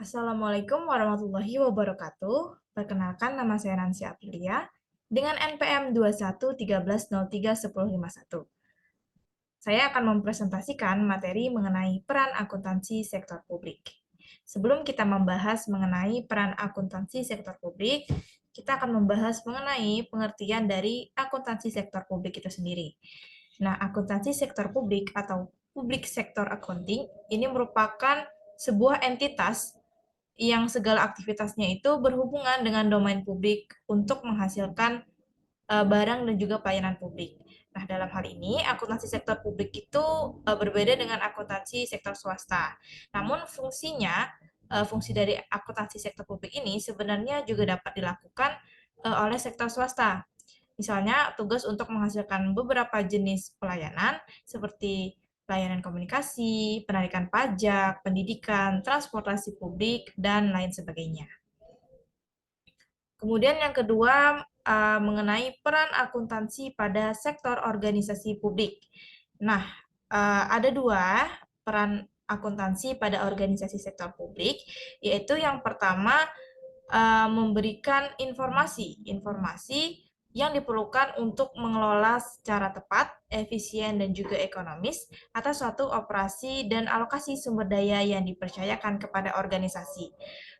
Assalamualaikum warahmatullahi wabarakatuh. Perkenalkan, nama saya Nancy Aprilia dengan NPM 2113031051. Saya akan mempresentasikan materi mengenai peran akuntansi sektor publik. Sebelum kita membahas mengenai peran akuntansi sektor publik, kita akan membahas mengenai pengertian dari akuntansi sektor publik itu sendiri. Nah, akuntansi sektor publik atau public sector accounting ini merupakan sebuah entitas yang segala aktivitasnya itu berhubungan dengan domain publik untuk menghasilkan barang dan juga pelayanan publik. Nah, dalam hal ini, akuntansi sektor publik itu berbeda dengan akuntansi sektor swasta. Namun, fungsi dari akuntansi sektor publik ini sebenarnya juga dapat dilakukan oleh sektor swasta. Misalnya, tugas untuk menghasilkan beberapa jenis pelayanan seperti pelayanan komunikasi, penarikan pajak, pendidikan, transportasi publik, dan lain sebagainya. Kemudian yang kedua, mengenai peran akuntansi pada sektor organisasi publik. Nah, ada dua peran akuntansi pada organisasi sektor publik, yaitu yang pertama memberikan informasi yang diperlukan untuk mengelola secara tepat, efisien, dan juga ekonomis atas suatu operasi dan alokasi sumber daya yang dipercayakan kepada organisasi.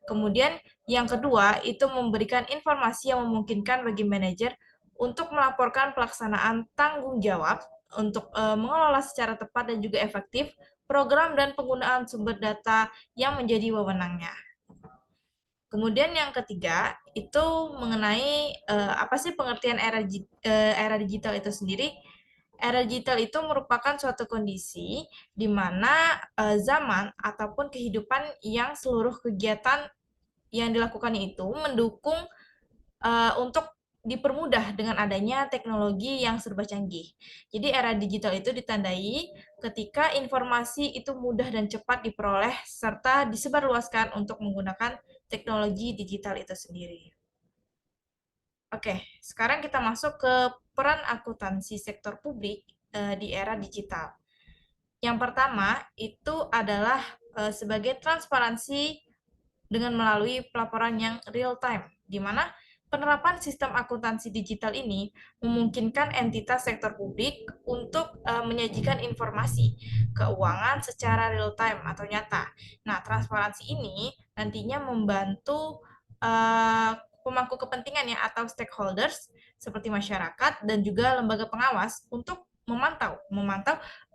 Kemudian yang kedua itu memberikan informasi yang memungkinkan bagi manajer untuk melaporkan pelaksanaan tanggung jawab untuk mengelola secara tepat dan juga efektif program dan penggunaan sumber data yang menjadi wewenangnya. Kemudian yang ketiga itu mengenai apa sih pengertian era digital itu sendiri. Era digital itu merupakan suatu kondisi di mana zaman ataupun kehidupan yang seluruh kegiatan yang dilakukan itu mendukung untuk dipermudah dengan adanya teknologi yang serba canggih. Jadi era digital itu ditandai ketika informasi itu mudah dan cepat diperoleh serta disebarluaskan untuk menggunakan teknologi digital itu sendiri. Oke, sekarang kita masuk ke peran akuntansi sektor publik di era digital. Yang pertama itu adalah sebagai transparansi dengan melalui pelaporan yang real time, di mana penerapan sistem akuntansi digital ini memungkinkan entitas sektor publik untuk menyajikan informasi keuangan secara real time atau nyata. Nah, transparansi ini nantinya membantu pemangku kepentingan ya atau stakeholders seperti masyarakat dan juga lembaga pengawas untuk memantau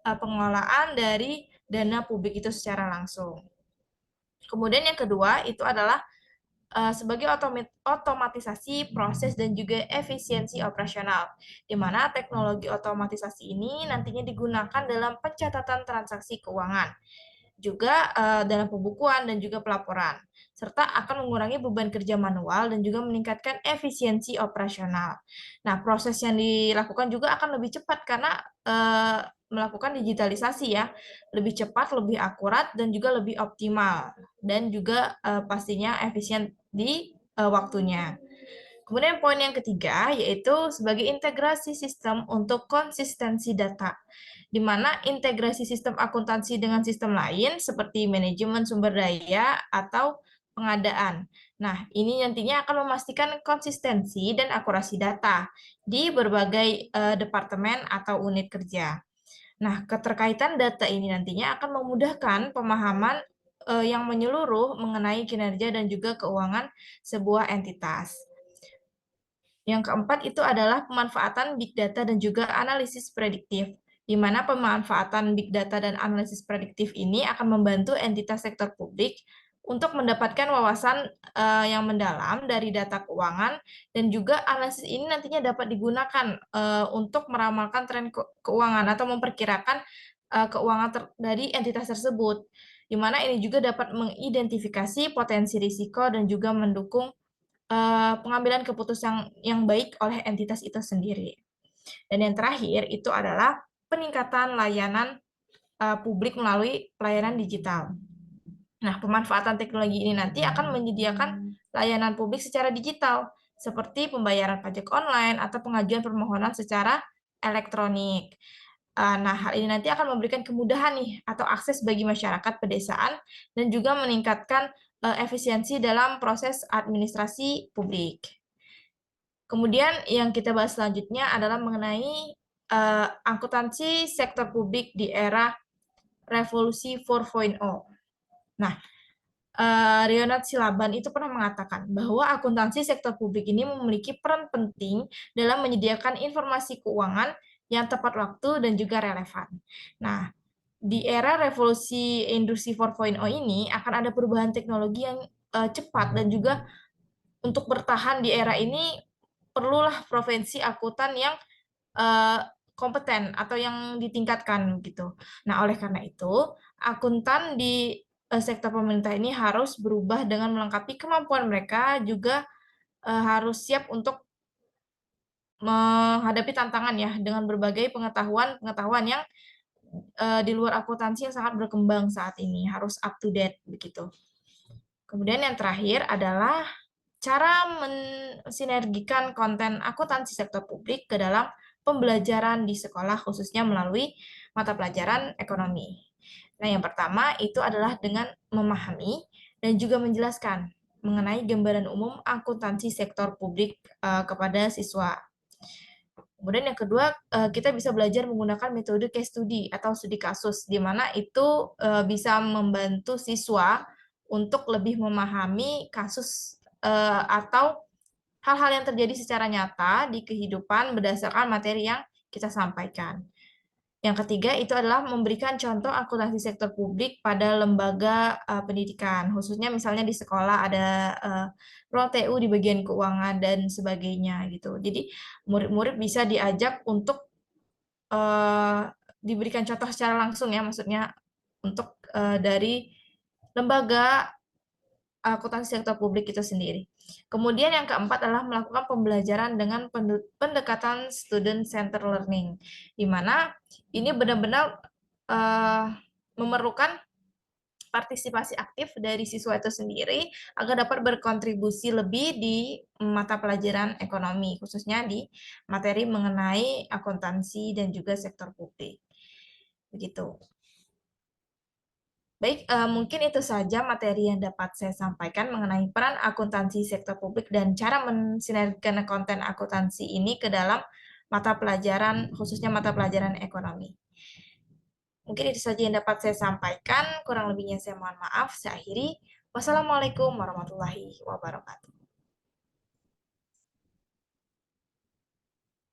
pengelolaan dari dana publik itu secara langsung. Kemudian yang kedua itu adalah sebagai otomatisasi proses dan juga efisiensi operasional, di mana teknologi otomatisasi ini nantinya digunakan dalam pencatatan transaksi keuangan, juga dalam pembukuan dan juga pelaporan, serta akan mengurangi beban kerja manual dan juga meningkatkan efisiensi operasional. Nah, proses yang dilakukan juga akan lebih cepat karena melakukan digitalisasi ya, lebih cepat, lebih akurat, dan juga lebih optimal, dan juga pastinya efisien di waktunya. Kemudian poin yang ketiga yaitu sebagai integrasi sistem untuk konsistensi data, di mana integrasi sistem akuntansi dengan sistem lain seperti manajemen sumber daya atau pengadaan. Nah, ini nantinya akan memastikan konsistensi dan akurasi data di berbagai departemen atau unit kerja. Nah, keterkaitan data ini nantinya akan memudahkan pemahaman yang menyeluruh mengenai kinerja dan juga keuangan sebuah entitas. Yang keempat itu adalah pemanfaatan big data dan juga analisis prediktif, di mana pemanfaatan big data dan analisis prediktif ini akan membantu entitas sektor publik untuk mendapatkan wawasan yang mendalam dari data keuangan, dan juga analisis ini nantinya dapat digunakan untuk meramalkan tren keuangan atau memperkirakan keuangan dari entitas tersebut, di mana ini juga dapat mengidentifikasi potensi risiko dan juga mendukung pengambilan keputusan yang baik oleh entitas itu sendiri. Dan yang terakhir itu adalah peningkatan layanan publik melalui pelayanan digital. Nah, pemanfaatan teknologi ini nanti akan menyediakan layanan publik secara digital, seperti pembayaran pajak online atau pengajuan permohonan secara elektronik. Nah, hal ini nanti akan memberikan kemudahan nih atau akses bagi masyarakat pedesaan dan juga meningkatkan efisiensi dalam proses administrasi publik. Kemudian yang kita bahas selanjutnya adalah mengenai akuntansi sektor publik di era revolusi 4.0. Nah, Rionat Silaban itu pernah mengatakan bahwa akuntansi sektor publik ini memiliki peran penting dalam menyediakan informasi keuangan yang tepat waktu dan juga relevan. Nah, di era revolusi industri 4.0 ini akan ada perubahan teknologi yang cepat dan juga untuk bertahan di era ini perlulah profesi akuntan yang kompeten atau yang ditingkatkan gitu. Nah, oleh karena itu, akuntan di sektor pemerintah ini harus berubah dengan melengkapi kemampuan mereka, juga harus siap untuk menghadapi tantangan ya dengan berbagai pengetahuan-pengetahuan yang di luar akuntansi yang sangat berkembang saat ini, harus up to date begitu. Kemudian yang terakhir adalah cara mensinergikan konten akuntansi sektor publik ke dalam pembelajaran di sekolah, khususnya melalui mata pelajaran ekonomi. Nah, yang pertama itu adalah dengan memahami dan juga menjelaskan mengenai gambaran umum akuntansi sektor publik kepada siswa. Kemudian yang kedua, kita bisa belajar menggunakan metode case study atau studi kasus, di mana itu bisa membantu siswa untuk lebih memahami kasus atau hal-hal yang terjadi secara nyata di kehidupan berdasarkan materi yang kita sampaikan. Yang ketiga itu adalah memberikan contoh akuntansi sektor publik pada lembaga pendidikan, khususnya misalnya di sekolah ada ruang TU di bagian keuangan dan sebagainya gitu. Jadi murid-murid bisa diajak untuk diberikan contoh secara langsung ya, maksudnya untuk dari lembaga akuntansi sektor publik itu sendiri. Kemudian yang keempat adalah melakukan pembelajaran dengan pendekatan student center learning, di mana ini benar-benar memerlukan partisipasi aktif dari siswa itu sendiri agar dapat berkontribusi lebih di mata pelajaran ekonomi, khususnya di materi mengenai akuntansi dan juga sektor publik. Begitu. Baik, mungkin itu saja materi yang dapat saya sampaikan mengenai peran akuntansi sektor publik dan cara mensinergikan konten akuntansi ini ke dalam mata pelajaran, khususnya mata pelajaran ekonomi. Mungkin itu saja yang dapat saya sampaikan, kurang lebihnya saya mohon maaf. Saya akhiri. Wassalamualaikum warahmatullahi wabarakatuh.